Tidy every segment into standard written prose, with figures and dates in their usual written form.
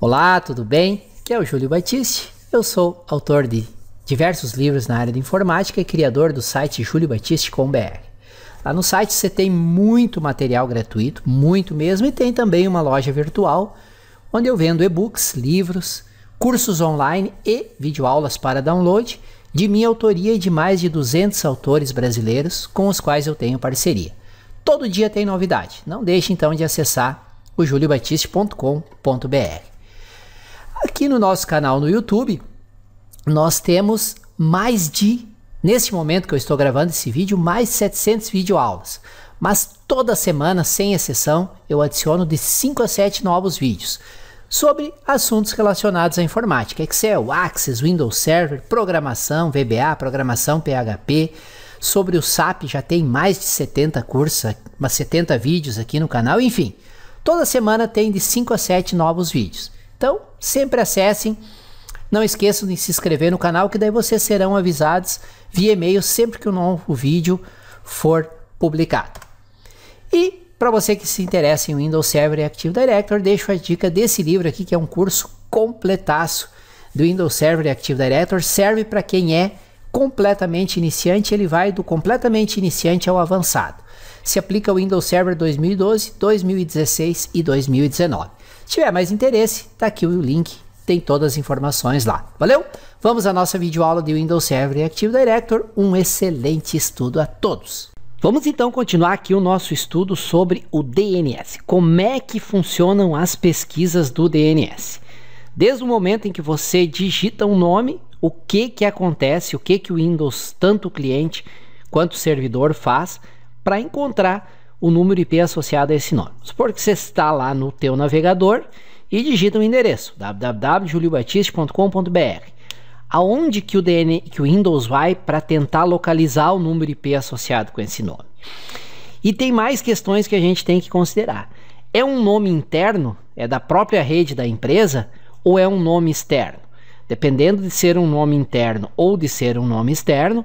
Olá, tudo bem? Aqui é o Júlio Batiste. Eu sou autor de diversos livros na área de informática e criador do site juliobatiste.com.br. Lá no site você tem muito material gratuito, muito mesmo, e tem também uma loja virtual onde eu vendo e-books, livros, cursos online e videoaulas para download de minha autoria e de mais de 200 autores brasileiros com os quais eu tenho parceria. Todo dia tem novidade. Não deixe então de acessar o juliobatiste.com.br. Aqui no nosso canal no YouTube, nós temos neste momento que eu estou gravando esse vídeo, mais 700 videoaulas. Mas toda semana, sem exceção, eu adiciono de 5 a 7 novos vídeos sobre assuntos relacionados à informática, Excel, Access, Windows Server, programação, VBA, programação PHP. Sobre o SAP já tem mais de 70 cursos, 70 vídeos aqui no canal, enfim. Toda semana tem de 5 a 7 novos vídeos. Então, sempre acessem. Não esqueçam de se inscrever no canal, que daí vocês serão avisados via e-mail sempre que um novo vídeo for publicado. E para você que se interessa em Windows Server e Active Directory, deixo a dica desse livro aqui, que é um curso completaço do Windows Server e Active Directory. Serve para quem é completamente iniciante, ele vai do completamente iniciante ao avançado. Se aplica ao Windows Server 2012, 2016 e 2019. Se tiver mais interesse, tá aqui o link, tem todas as informações lá. Valeu? Vamos à nossa videoaula de Windows Server e Active Directory. Um excelente estudo a todos. Vamos então continuar aqui o nosso estudo sobre o DNS. Como é que funcionam as pesquisas do DNS? Desde o momento em que você digita um nome, o que acontece, o que o Windows, tanto o cliente quanto o servidor, faz para encontrar o número IP associado a esse nome. Supor que você está lá no teu navegador e digita um endereço, www.juliobatiste.com.br. Aonde que o Windows vai para tentar localizar o número IP associado com esse nome? E tem mais questões que a gente tem que considerar. É um nome interno? É da própria rede da empresa? Ou é um nome externo? Dependendo de ser um nome interno ou de ser um nome externo,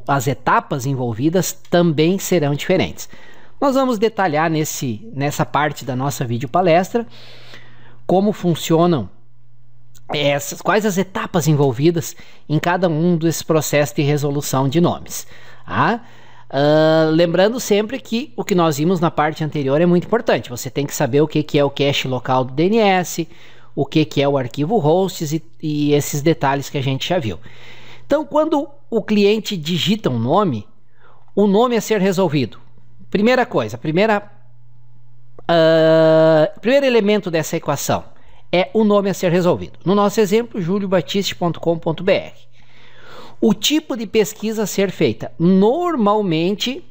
as etapas envolvidas também serão diferentes. Nós vamos detalhar nessa parte da nossa videopalestra como funcionam quais as etapas envolvidas em cada um desses processos de resolução de nomes. Lembrando sempre que o que nós vimos na parte anterior é muito importante. Você tem que saber o que é o cache local do DNS, o que é o arquivo hosts e esses detalhes que a gente já viu. Então, quando o cliente digita um nome, o nome a ser resolvido. Primeira coisa, primeiro elemento dessa equação é o nome a ser resolvido. No nosso exemplo, juliobatiste.com.br. O tipo de pesquisa a ser feita. Normalmente,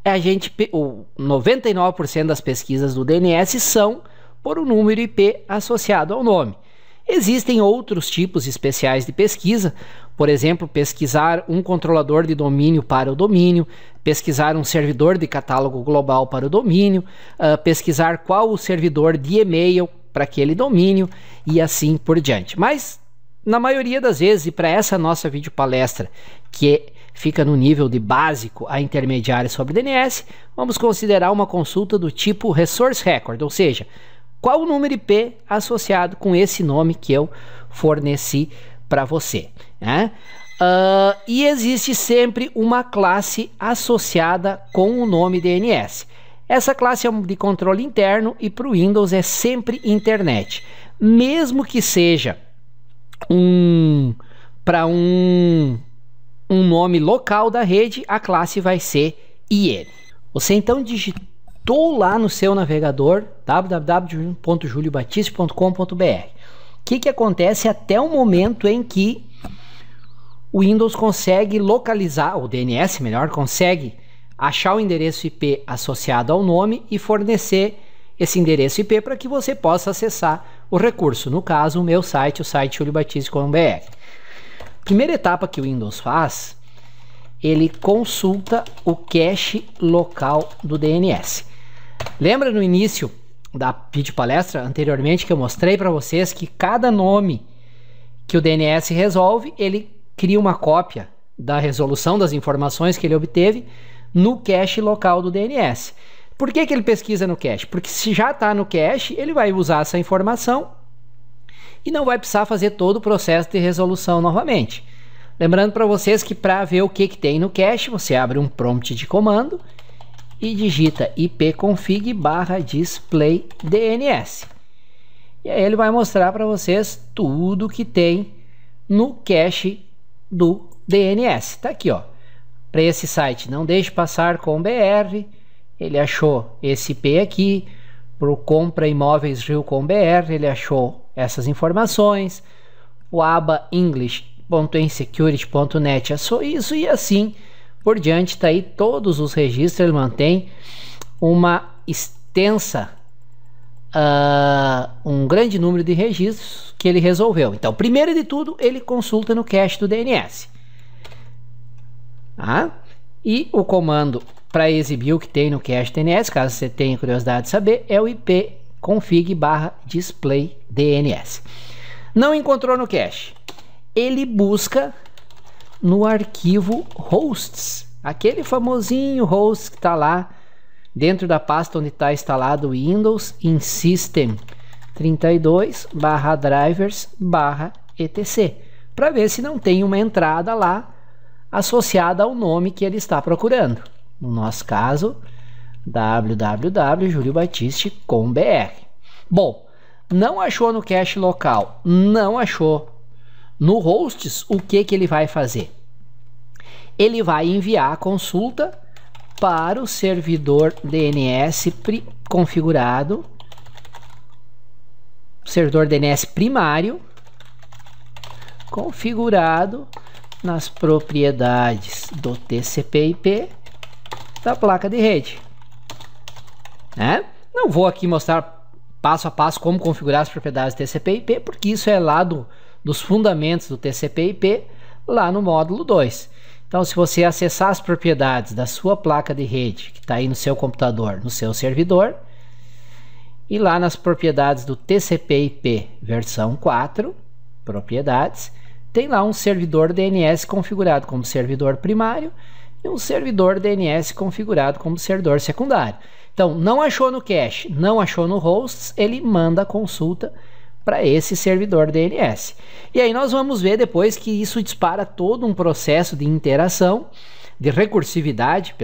99% das pesquisas do DNS são por um número IP associado ao nome. Existem outros tipos especiais de pesquisa, por exemplo, pesquisar um controlador de domínio para o domínio, pesquisar um servidor de catálogo global para o domínio, pesquisar qual o servidor de e-mail para aquele domínio e assim por diante. Mas, na maioria das vezes, e para essa nossa videopalestra, que fica no nível de básico a intermediário sobre DNS, vamos considerar uma consulta do tipo Resource Record, ou seja, qual o número IP associado com esse nome que eu forneci para você, né? E existe sempre uma classe associada com o nome DNS. Essa classe é de controle interno e para o Windows é sempre internet. Mesmo que seja para um nome local da rede, a classe vai ser IN. Você então digitou lá no seu navegador www.juliobatiste.com.br. O que acontece até o momento em que o Windows consegue localizar, o DNS melhor, consegue achar o endereço IP associado ao nome e fornecer esse endereço IP para que você possa acessar o recurso. No caso, o meu site, o site juliobatiste.com.br. Primeira etapa que o Windows faz, ele consulta o cache local do DNS. Lembra no início da videopalestra anteriormente que eu mostrei para vocês que cada nome que o DNS resolve, ele cria uma cópia da resolução das informações que ele obteve no cache local do DNS. Por que ele pesquisa no cache? Porque se já está no cache, ele vai usar essa informação e não vai precisar fazer todo o processo de resolução novamente. Lembrando para vocês que para ver o que tem no cache, você abre um prompt de comando e digita ipconfig/display-dns. E aí ele vai mostrar para vocês tudo que tem no cache do DNS. Tá aqui, ó. Para esse site, não deixe passar com BR. Ele achou esse IP aqui. Para o compra imóveis Rio com BR, ele achou essas informações. O aba english.insecurity.net achou isso e assim por diante. Tá aí todos os registros. Ele mantém uma extensa, um grande número de registros que ele resolveu. Então, primeiro de tudo, ele consulta no cache do DNS. E o comando para exibir o que tem no cache DNS, caso você tenha curiosidade de saber, é o ipconfig/display-dns. Não encontrou no cache, ele busca no arquivo hosts, aquele famosinho host que está lá dentro da pasta onde está instalado o Windows em system 32/drivers/etc, para ver se não tem uma entrada lá associada ao nome que ele está procurando. No nosso caso, www.juliobatiste.com.br. Bom, não achou no cache local, não achou no hosts, o que ele vai fazer? Ele vai enviar a consulta para o servidor DNS configurado, servidor DNS primário, configurado nas propriedades do TCP/IP da placa de rede. Não vou aqui mostrar passo a passo como configurar as propriedades do TCP/IP, porque isso é lá dos fundamentos do TCP/IP, lá no módulo 2. Então, se você acessar as propriedades da sua placa de rede, que está aí no seu computador, no seu servidor, e lá nas propriedades do TCP/IP versão 4, propriedades, tem lá um servidor DNS configurado como servidor primário e um servidor DNS configurado como servidor secundário. Então, não achou no cache, não achou no hosts, ele manda a consulta para esse servidor DNS. E aí nós vamos ver depois que isso dispara todo um processo de interação, de recursividade,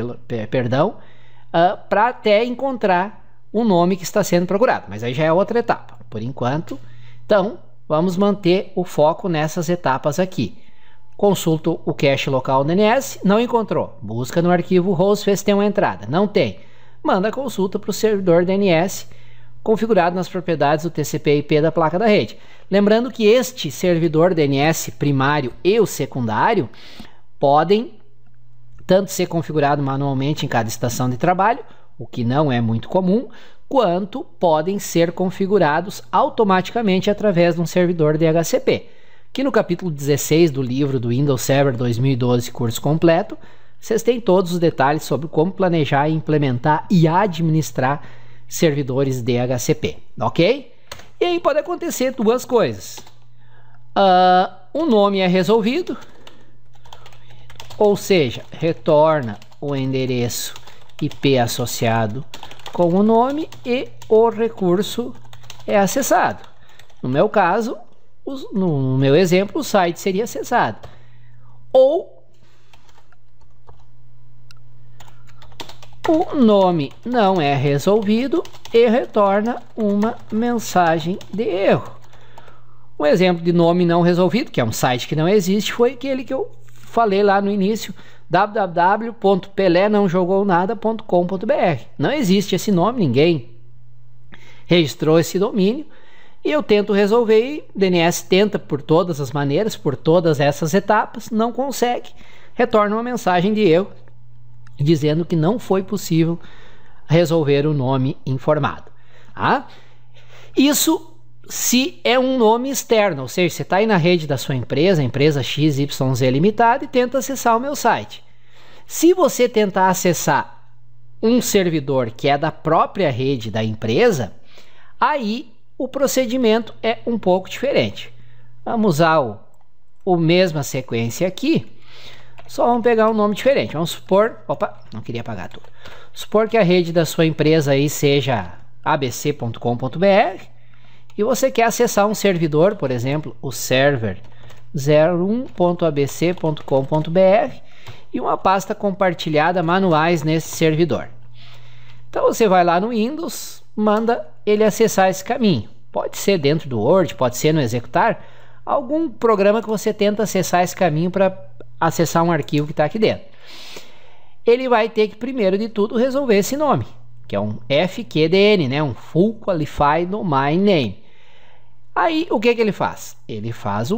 para até encontrar o nome que está sendo procurado. Mas aí já é outra etapa, por enquanto. Então, vamos manter o foco nessas etapas aqui. Consulta o cache local DNS, não encontrou. Busca no arquivo host, vê se tem uma entrada. Não tem. Manda a consulta para o servidor DNS configurado nas propriedades do TCP/IP da placa da rede. Lembrando que este servidor DNS primário e o secundário podem tanto ser configurado manualmente em cada estação de trabalho, o que não é muito comum, quanto podem ser configurados automaticamente através de um servidor DHCP. Aqui no capítulo 16 do livro do Windows Server 2012 curso completo, vocês têm todos os detalhes sobre como planejar, implementar e administrar servidores DHCP, ok? E aí pode acontecer duas coisas. O nome é resolvido, ou seja, retorna o endereço IP associado com o nome e o recurso é acessado. No meu caso, no meu exemplo, o site seria acessado. Ou o nome não é resolvido e retorna uma mensagem de erro. Um exemplo de nome não resolvido, que é um site que não existe, foi aquele que eu falei lá no início, www.pelenãojogounada.com.br. Não existe esse nome, ninguém registrou esse domínio, e eu tento resolver, e o DNS tenta por todas as maneiras, por todas essas etapas, não consegue, retorna uma mensagem de erro, dizendo que não foi possível resolver o nome informado. Isso se é um nome externo, ou seja, você está aí na rede da sua empresa, empresa XYZ Limitada, e tenta acessar o meu site. Se você tentar acessar um servidor que é da própria rede da empresa, aí o procedimento é um pouco diferente. Vamos usar a mesma sequência aqui, só vamos pegar um nome diferente. Vamos supor, opa, não queria apagar tudo. Supor que a rede da sua empresa aí seja abc.com.br e você quer acessar um servidor, por exemplo, o server 01.abc.com.br e uma pasta compartilhada manuais nesse servidor. Então você vai lá no Windows, manda ele acessar esse caminho. Pode ser dentro do Word, pode ser no Executar, algum programa que você tenta acessar esse caminho para acessar um arquivo que está aqui dentro. Ele vai ter que, primeiro de tudo, resolver esse nome, que é um FQDN, né? Um Full Qualified Domain Name. Aí, o que ele faz? Ele faz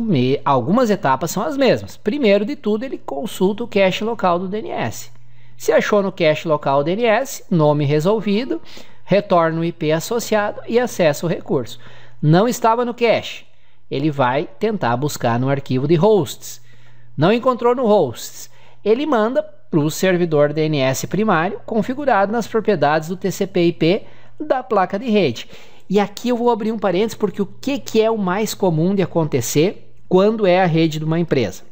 algumas etapas são as mesmas. Primeiro de tudo, ele consulta o cache local do DNS. Se achou no cache local do DNS, nome resolvido, retorna o IP associado e acessa o recurso. Não estava no cache, ele vai tentar buscar no arquivo de hosts. Não encontrou no hosts, ele manda para o servidor DNS primário configurado nas propriedades do TCP/IP da placa de rede. E aqui eu vou abrir um parênteses, porque o que é o mais comum de acontecer quando é a rede de uma empresa?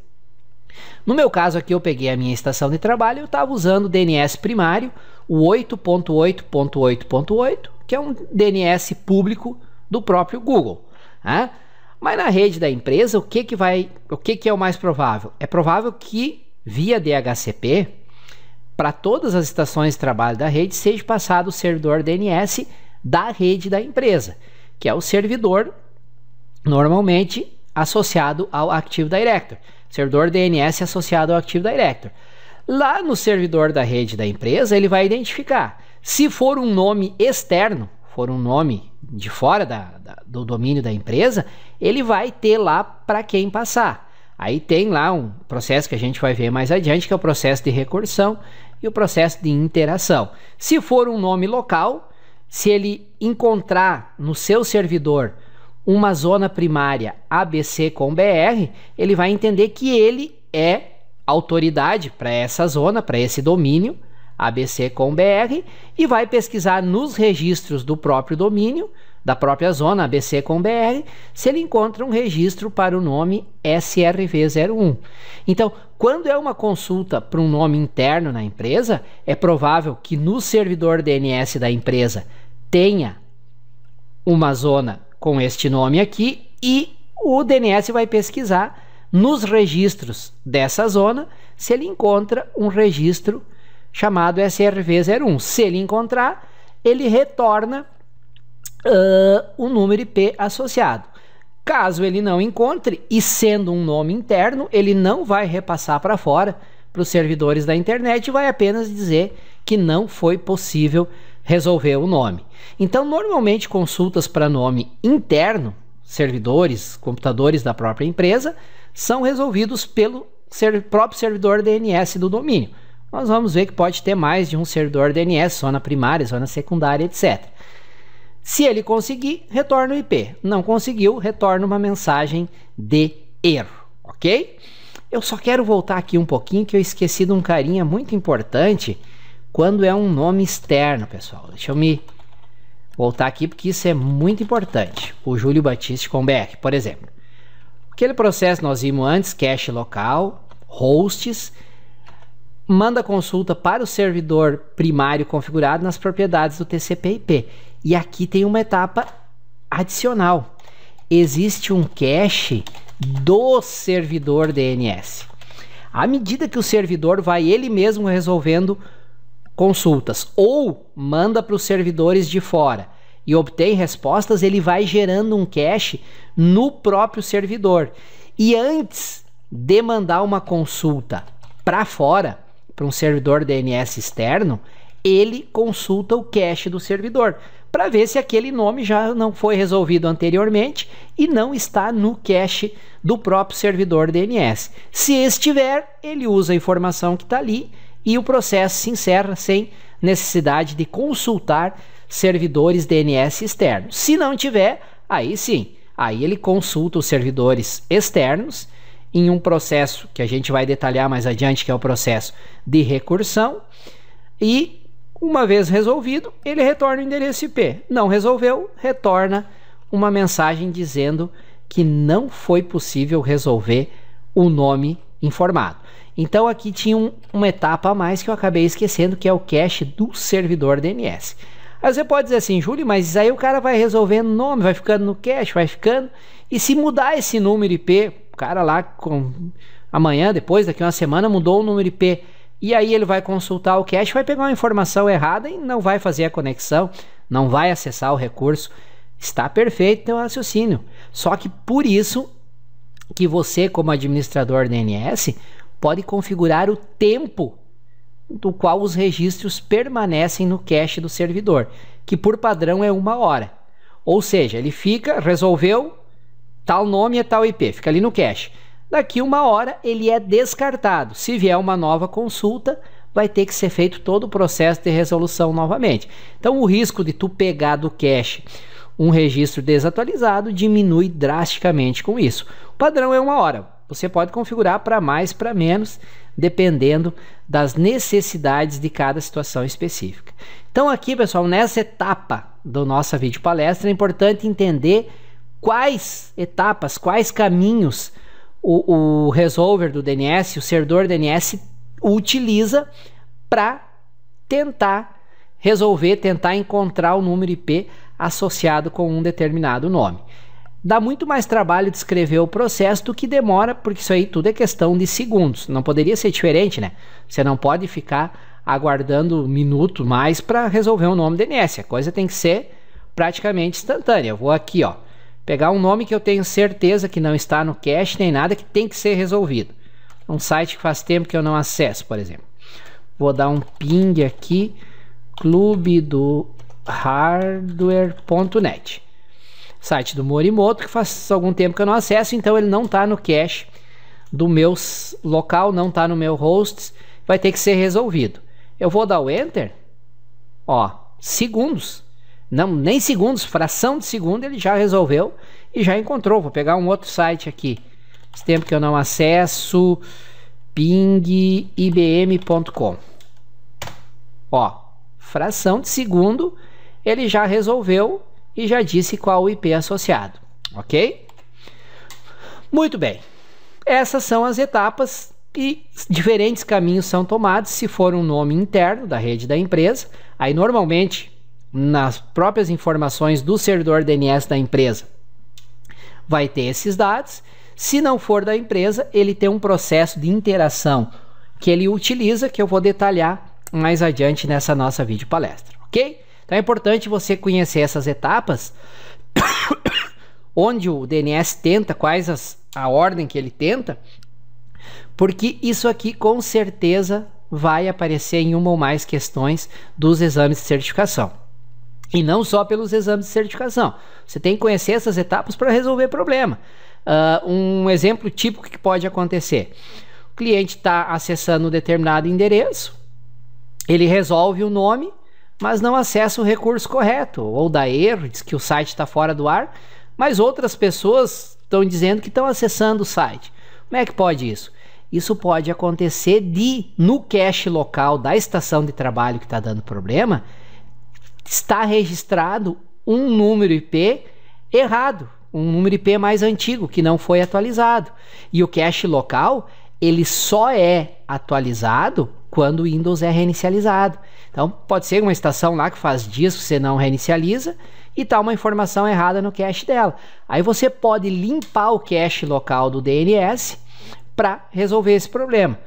No meu caso aqui, eu peguei a minha estação de trabalho e eu estava usando o DNS primário, o 8.8.8.8, que é um DNS público do próprio Google. Né? Mas na rede da empresa, o que é o mais provável? É provável que via DHCP, para todas as estações de trabalho da rede, seja passado o servidor DNS da rede da empresa, que é o servidor normalmente associado ao Active Directory, servidor DNS associado ao Active Directory. Lá no servidor da rede da empresa, ele vai identificar. Se for um nome externo, for um nome de fora do domínio da empresa, ele vai ter lá para quem passar. Aí tem lá um processo que a gente vai ver mais adiante, que é o processo de recursão e o processo de interação. Se for um nome local, se ele encontrar no seu servidor uma zona primária ABC com BR, ele vai entender que ele é autoridade para essa zona, para esse domínio ABC com BR, e vai pesquisar nos registros do próprio domínio, da própria zona ABC com BR, se ele encontra um registro para o nome SRV01. Então, quando é uma consulta para um nome interno na empresa, é provável que no servidor DNS da empresa tenha uma zona com este nome aqui, e o DNS vai pesquisar nos registros dessa zona se ele encontra um registro chamado SRV01. Se ele encontrar, ele retorna o número IP associado. Caso ele não encontre, e sendo um nome interno, ele não vai repassar para fora para os servidores da internet, vai apenas dizer que não foi possível resolver o nome. Então, normalmente, consultas para nome interno, servidores, computadores da própria empresa, são resolvidos pelo próprio servidor DNS do domínio. Nós vamos ver que pode ter mais de um servidor DNS, zona primária, zona secundária, etc. Se ele conseguir, retorna o IP. Não conseguiu, retorna uma mensagem de erro, ok? Eu só quero voltar aqui um pouquinho, que eu esqueci de um carinha muito importante quando é um nome externo, pessoal. Deixa eu me voltar aqui, porque isso é muito importante. O Júlio Batista com BR, por exemplo. Aquele processo nós vimos antes, cache local, hosts, manda consulta para o servidor primário configurado nas propriedades do TCP/IP. E aqui tem uma etapa adicional. Existe um cache do servidor DNS. À medida que o servidor vai ele mesmo resolvendo consultas ou manda para os servidores de fora e obtém respostas, ele vai gerando um cache no próprio servidor. E antes de mandar uma consulta para fora, para um servidor DNS externo, ele consulta o cache do servidor para ver se aquele nome já não foi resolvido anteriormente e não está no cache do próprio servidor DNS. Se estiver, ele usa a informação que está ali e o processo se encerra sem necessidade de consultar servidores DNS externos. Se não tiver, aí sim, aí ele consulta os servidores externos em um processo que a gente vai detalhar mais adiante, que é o processo de recursão, e uma vez resolvido, ele retorna o endereço IP. Não resolveu, retorna uma mensagem dizendo que não foi possível resolver o nome informado. Então aqui tinha uma etapa a mais que eu acabei esquecendo, que é o cache do servidor DNS. Aí você pode dizer assim, Júlio, mas aí o cara vai resolvendo o nome, vai ficando no cache, vai ficando, e se mudar esse número IP, o cara lá amanhã, depois, daqui uma semana, mudou o número IP, e aí ele vai consultar o cache, vai pegar uma informação errada e não vai fazer a conexão, não vai acessar o recurso. Está perfeito teu raciocínio. Só que por isso que você, como administrador DNS, pode configurar o tempo do qual os registros permanecem no cache do servidor, que por padrão é 1 hora. Ou seja, ele fica, resolveu, tal nome é tal IP, fica ali no cache. Daqui 1 hora ele é descartado. Se vier uma nova consulta, vai ter que ser feito todo o processo de resolução novamente. Então o risco de tu pegar do cache um registro desatualizado diminui drasticamente com isso. O padrão é 1 hora. Você pode configurar para mais, para menos, dependendo das necessidades de cada situação específica. Então aqui, pessoal, nessa etapa da nossa videopalestra, é importante entender quais etapas, quais caminhos o resolver do DNS, o servidor DNS utiliza para tentar resolver, tentar encontrar o número IP associado com um determinado nome. Dá muito mais trabalho de escrever o processo do que demora, porque isso aí tudo é questão de segundos. Não poderia ser diferente, né? Você não pode ficar aguardando um minuto mais para resolver um nome DNS. A coisa tem que ser praticamente instantânea. Eu vou aqui, ó, pegar um nome que eu tenho certeza que não está no cache nem nada, que tem que ser resolvido. Um site que faz tempo que eu não acesso, por exemplo. Vou dar um ping aqui, clube do hardware.net. Site do Morimoto, que faz algum tempo que eu não acesso, então ele não está no cache do meu local, não está no meu host, vai ter que ser resolvido. Eu vou dar o Enter, ó, segundos, não, nem segundos, fração de segundo ele já resolveu e já encontrou. Vou pegar um outro site aqui, faz tempo que eu não acesso, pingibm.com. Ó, fração de segundo ele já resolveu e já disse qual o IP associado, ok? Muito bem, essas são as etapas e diferentes caminhos são tomados. Se for um nome interno da rede da empresa, aí normalmente nas próprias informações do servidor DNS da empresa vai ter esses dados. Se não for da empresa, ele tem um processo de interação que ele utiliza, que eu vou detalhar mais adiante nessa nossa videopalestra, ok? Então é importante você conhecer essas etapas, onde o DNS tenta, a ordem que ele tenta, porque isso aqui com certeza vai aparecer em uma ou mais questões dos exames de certificação. E não só pelos exames de certificação. Você tem que conhecer essas etapas para resolver problema. Um exemplo típico que pode acontecer. O cliente está acessando um determinado endereço, ele resolve o nome, mas não acessa o recurso correto, ou dá erro, diz que o site está fora do ar, mas outras pessoas estão dizendo que estão acessando o site. Como é que pode isso? Isso pode acontecer no cache local da estação de trabalho que está dando problema, está registrado um número IP errado, um número IP mais antigo, que não foi atualizado. E o cache local, ele só é atualizado quando o Windows é reinicializado. Então pode ser uma estação lá que faz dias que você não reinicializa e está uma informação errada no cache dela. Aí você pode limpar o cache local do DNS para resolver esse problema.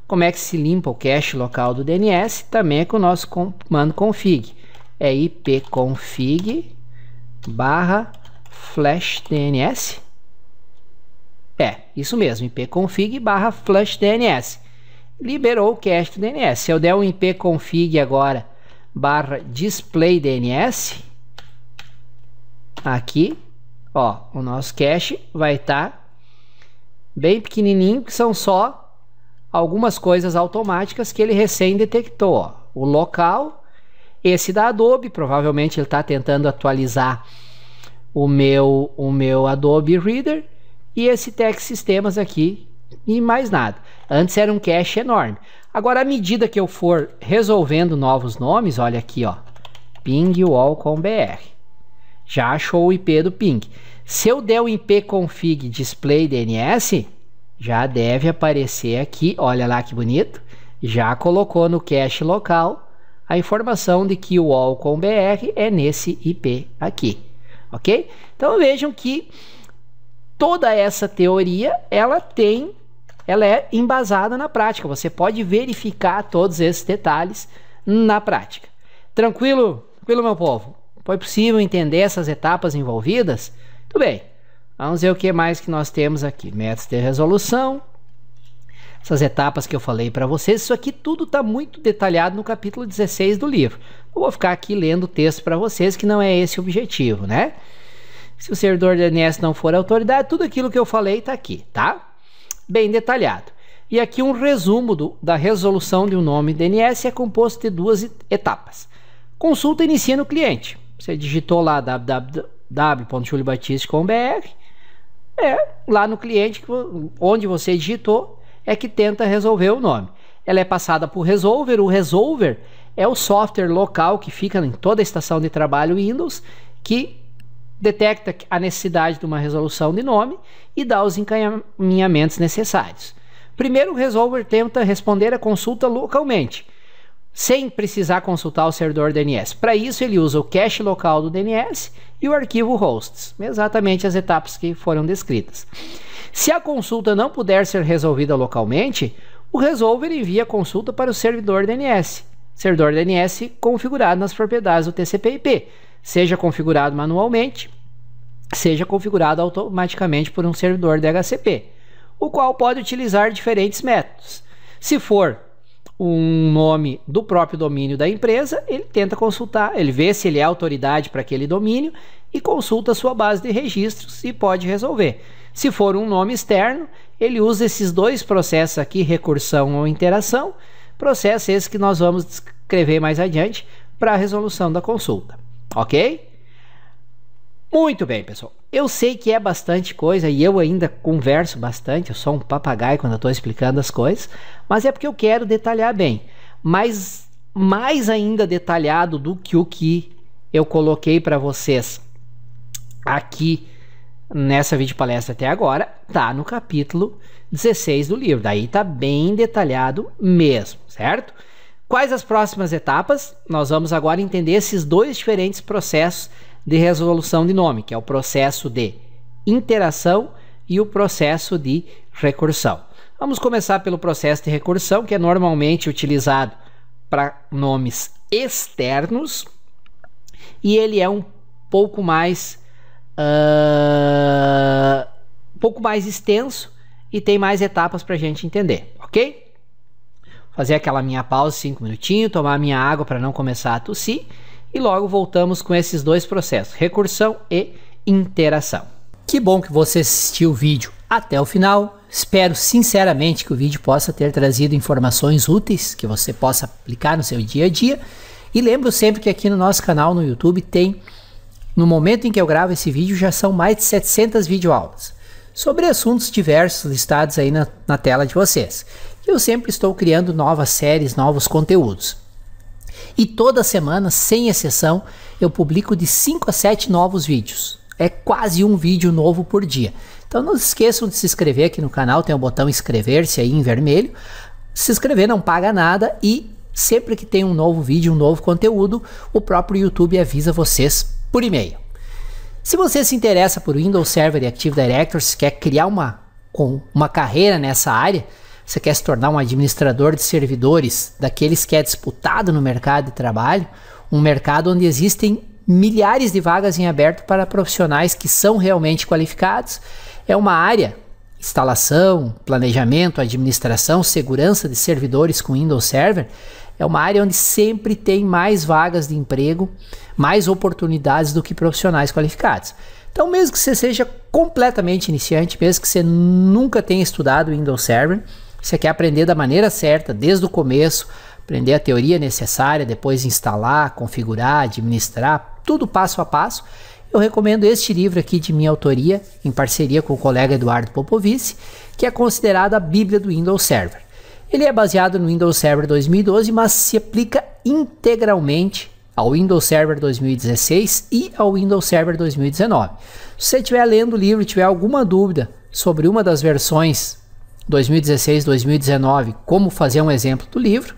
Como é que se limpa o cache local do DNS? Também é com o nosso comando config. É ipconfig/flashdns. É, isso mesmo, ipconfig/flashdns. Liberou o cache do DNS. Se eu der um ipconfig agora /displaydns, aqui, ó, o nosso cache vai estar bem pequenininho, que são só algumas coisas automáticas que ele recém detectou, ó. O local, esse da Adobe, provavelmente ele está tentando atualizar o meu Adobe Reader, e esse Tech Sistemas aqui, e mais nada. Antes era um cache enorme. Agora, à medida que eu for resolvendo novos nomes, olha aqui, ó, pingwall.com.br, já achou o IP do ping. Se eu der o ipconfig display DNS, já deve aparecer aqui, olha lá que bonito, já colocou no cache local a informação de que o all.com.br é nesse IP aqui, ok? Então vejam que toda essa teoria, ela é embasada na prática. Você pode verificar todos esses detalhes na prática. Tranquilo? Tranquilo, meu povo? Foi possível entender essas etapas envolvidas? Tudo bem. Vamos ver o que mais que nós temos aqui. Métodos de resolução. Essas etapas que eu falei para vocês. Isso aqui tudo está muito detalhado no capítulo 16 do livro. Eu vou ficar aqui lendo o texto para vocês, que não é esse o objetivo, né? Se o servidor DNS não for autoridade, tudo aquilo que eu falei está aqui, tá? Bem detalhado. E aqui um resumo da resolução de um nome DNS é composto de duas etapas. Consulta inicia no cliente. Você digitou lá www.juliobatista.com.br, lá no cliente, onde você digitou, é que tenta resolver o nome. Ela é passada por resolver. O resolver é o software local que fica em toda a estação de trabalho Windows, que detecta a necessidade de uma resolução de nome e dá os encaminhamentos necessários. Primeiro, o resolver tenta responder a consulta localmente, sem precisar consultar o servidor DNS. Para isso, ele usa o cache local do DNS e o arquivo hosts, exatamente as etapas que foram descritas. Se a consulta não puder ser resolvida localmente, o resolver envia a consulta para o servidor DNS configurado nas propriedades do TCP/IP, seja configurado manualmente, seja configurado automaticamente por um servidor DHCP, o qual pode utilizar diferentes métodos. Se for um nome do próprio domínio da empresa, ele tenta consultar, ele vê se ele é autoridade para aquele domínio e consulta a ssua base de registros e pode resolver. Se for um nome externo, ele usa esses dois processos aqui, recursão ou interação, processos esses que nós vamos descrever mais adiante para a resolução da consulta, ok? Muito bem, pessoal. Eu sei que é bastante coisa e eu ainda converso bastante, eu sou um papagaio quando eu estou explicando as coisas, mas é porque eu quero detalhar bem. Mas mais ainda detalhado do que o que eu coloquei para vocês aqui nessa videopalestra até agora, tá no capítulo 16 do livro. Daí tá bem detalhado mesmo, certo? Quais as próximas etapas? Nós vamos agora entender esses dois diferentes processos de resolução de nome, que é o processo de interação e o processo de recursão. Vamos começar pelo processo de recursão, que é normalmente utilizado para nomes externos, e ele é um pouco mais extenso e tem mais etapas para a gente entender, ok? Fazer aquela minha pausa, 5 minutinhos, tomar minha água para não começar a tossir, e logo voltamos com esses dois processos, recursão e interação. Que bom que você assistiu o vídeo até o final. Espero sinceramente que o vídeo possa ter trazido informações úteis que você possa aplicar no seu dia a dia. E lembro sempre que aqui no nosso canal no YouTube tem, no momento em que eu gravo esse vídeo, já são mais de 700 videoaulas sobre assuntos diversos listados aí na tela de vocês. Eu sempre estou criando novas séries, novos conteúdos. E toda semana, sem exceção, eu publico de 5 a 7 novos vídeos. É quase um vídeo novo por dia. Então não se esqueçam de se inscrever aqui no canal, tem o botão inscrever-se aí em vermelho. Se inscrever não paga nada e sempre que tem um novo vídeo, um novo conteúdo, o próprio YouTube avisa vocês por e-mail. Se você se interessa por Windows Server e Active Directory, se quer criar uma carreira nessa área, você quer se tornar um administrador de servidores, daqueles que é disputado no mercado de trabalho, um mercado onde existem milhares de vagas em aberto para profissionais que são realmente qualificados. É uma área, instalação, planejamento, administração, segurança de servidores com Windows Server, é uma área onde sempre tem mais vagas de emprego, mais oportunidades do que profissionais qualificados. Então, mesmo que você seja completamente iniciante, mesmo que você nunca tenha estudado Windows Server, você quer aprender da maneira certa, desde o começo, aprender a teoria necessária, depois instalar, configurar, administrar, tudo passo a passo, eu recomendo este livro aqui de minha autoria, em parceria com o colega Eduardo Popovici, que é considerado a Bíblia do Windows Server. Ele é baseado no Windows Server 2012, mas se aplica integralmente ao Windows Server 2016 e ao Windows Server 2019. Se você estiver lendo o livro e tiver alguma dúvida sobre uma das versões 2016, 2019, como fazer um exemplo do livro,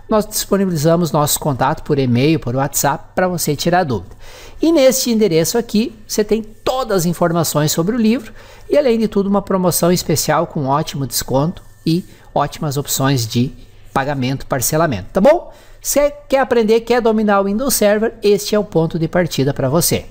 nós disponibilizamos nosso contato por e-mail, por WhatsApp, para você tirar dúvida. E neste endereço aqui, você tem todas as informações sobre o livro e, além de tudo, uma promoção especial com ótimo desconto e ótimas opções de pagamento, parcelamento, tá bom? Você quer aprender, quer dominar o Windows Server, este é o ponto de partida para você.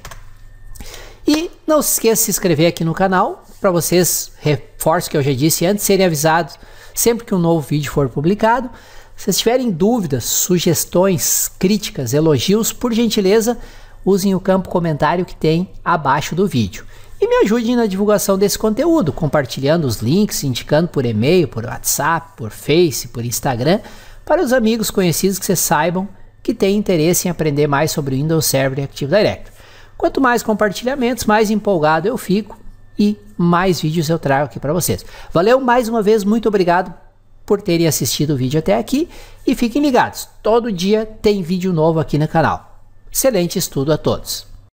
E não se esqueça de se inscrever aqui no canal, para vocês, reforço que eu já disse antes, serem avisados sempre que um novo vídeo for publicado. Se vocês tiverem dúvidas, sugestões, críticas, elogios, por gentileza, usem o campo comentário que tem abaixo do vídeo. E me ajudem na divulgação desse conteúdo, compartilhando os links, indicando por e-mail, por WhatsApp, por Face, por Instagram, para os amigos conhecidos que vocês saibam que têm interesse em aprender mais sobre o Windows Server e Active Directory. Quanto mais compartilhamentos, mais empolgado eu fico e mais vídeos eu trago aqui para vocês. Valeu mais uma vez, muito obrigado por terem assistido o vídeo até aqui e fiquem ligados, todo dia tem vídeo novo aqui no canal. Excelente estudo a todos!